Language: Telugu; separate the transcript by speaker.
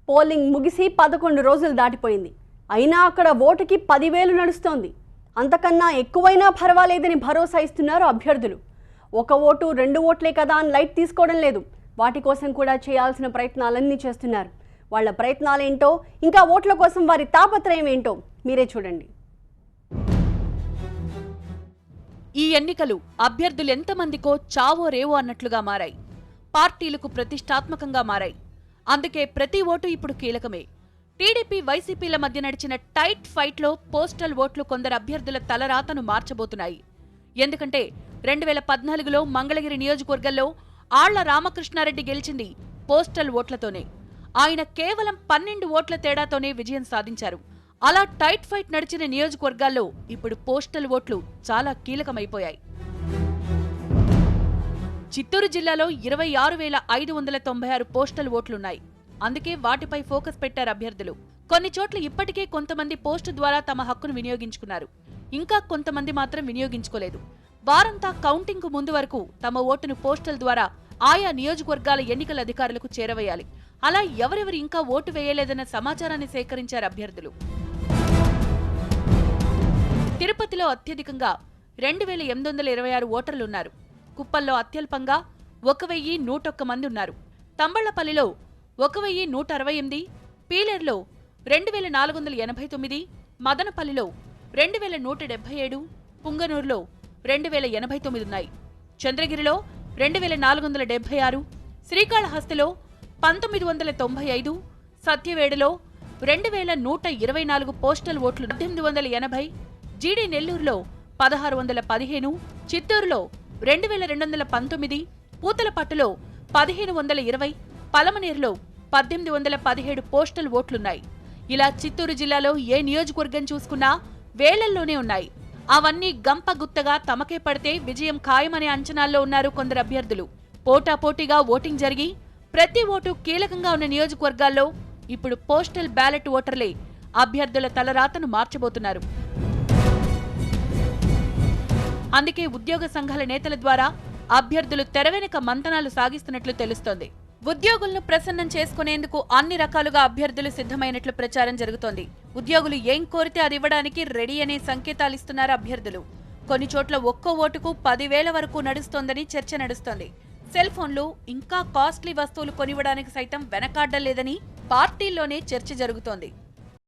Speaker 1: పోలింగ్ ముగిసి 11 రోజులు దాటిపోయింది. అయినా అక్కడ ఓటుకి 10,000 నడుస్తోంది. అంతకన్నా ఎక్కువైనా పర్వాలేదని భరోసా ఇస్తున్నారు అభ్యర్థులు. ఒక ఓటు 2 ఓట్లే కదా అని లైట్ తీసుకోవడం లేదు. వాటి కోసం కూడా చేయాల్సిన ప్రయత్నాలన్నీ చేస్తున్నారు. వాళ్ళ ప్రయత్నాలేంటో, ఇంకా ఓట్ల కోసం వారి తాపత్రయం ఏంటో మీరే చూడండి.
Speaker 2: ఈ ఎన్నికలు అభ్యర్థులు ఎంతమందికో చావో రేవో అన్నట్లుగా మారాయి. పార్టీలకు ప్రతిష్టాత్మకంగా మారాయి. అందుకే ప్రతి ఓటు ఇప్పుడు కీలకమే. టీడీపీ వైసీపీల మధ్య నడిచిన టైట్ ఫైట్లో పోస్టల్ ఓట్లు కొందరు అభ్యర్థుల తలరాతను మార్చబోతున్నాయి. ఎందుకంటే 2014లో మంగళగిరి నియోజకవర్గంలో ఆళ్ల రామకృష్ణారెడ్డి గెలిచింది పోస్టల్ ఓట్లతోనే. ఆయన కేవలం 12 ఓట్ల తేడాతోనే విజయం సాధించారు. అలా టైట్ ఫైట్ నడిచిన నియోజకవర్గాల్లో ఇప్పుడు పోస్టల్ ఓట్లు చాలా కీలకమైపోయాయి. చిత్తూరు జిల్లాలో 26,596 పోస్టల్ ఓట్లున్నాయి. అందుకే వాటిపై ఫోకస్ పెట్టారు అభ్యర్థులు. కొన్ని చోట్ల ఇప్పటికే కొంతమంది పోస్టు ద్వారా తమ హక్కును వినియోగించుకున్నారు. ఇంకా కొంతమంది మాత్రం వినియోగించుకోలేదు. వారంతా కౌంటింగ్ కు ముందు వరకు తమ ఓటును పోస్టల్ ద్వారా ఆయా నియోజకవర్గాల ఎన్నికల అధికారులకు చేరవేయాలి. అలా ఎవరెవరు ఇంకా ఓటు వేయలేదన్న సమాచారాన్ని సేకరించారు అభ్యర్థులు. తిరుపతిలో అత్యధికంగా 2,826 ఓటర్లున్నారు. కుప్పల్లో అత్యల్పంగా 1,101 మంది ఉన్నారు. తంబళ్లపల్లిలో 1,168, పీలేరులో 2,489, మదనపల్లిలో 2,177, పుంగనూరులో 2,089 ఉన్నాయి. చంద్రగిరిలో 2,476, శ్రీకాళహస్తిలో 1,995, సత్యవేడులో 2,124 పోస్టల్ ఓట్లు 1880, జీడీ నెల్లూరులో 1,615, చిత్తూరులో 2,219, పూతలపట్టులో 1,520, పలమనేరులో 1,817 పోస్టల్ ఓట్లున్నాయి. ఇలా చిత్తూరు జిల్లాలో ఏ నియోజకవర్గం చూసుకున్నా వేలల్లోనే ఉన్నాయి. అవన్నీ గంపగుత్తగా తమకే పడితే విజయం ఖాయమనే అంచనాల్లో ఉన్నారు కొందరు అభ్యర్థులు. పోటాపోటీగా ఓటింగ్ జరిగి ప్రతి ఓటు కీలకంగా ఉన్న నియోజకవర్గాల్లో ఇప్పుడు పోస్టల్ బ్యాలెట్ ఓటర్లే అభ్యర్థుల తలరాతను మార్చబోతున్నారు. అందుకే ఉద్యోగ సంఘాల నేతల ద్వారా అభ్యర్థులు తెరవెనుక మంతనాలు సాగిస్తున్నట్లు తెలుస్తోంది. ఉద్యోగులను ప్రసన్నం చేసుకునేందుకు అన్ని రకాలుగా అభ్యర్థులు సిద్ధమైనట్లు ప్రచారం జరుగుతోంది. ఉద్యోగులు ఏం కోరితే అది ఇవ్వడానికి రెడీ అనే సంకేతాలిస్తున్నారు అభ్యర్థులు. కొన్ని చోట్ల ఒక్కో ఓటుకు 10,000 వరకు నడుస్తోందని చర్చ నడుస్తోంది. సెల్ ఫోన్లు, ఇంకా కాస్ట్లీ వస్తువులు కొనివ్వడానికి సైతం వెనకాడ్డం లేదని పార్టీల్లోనే చర్చ జరుగుతోంది.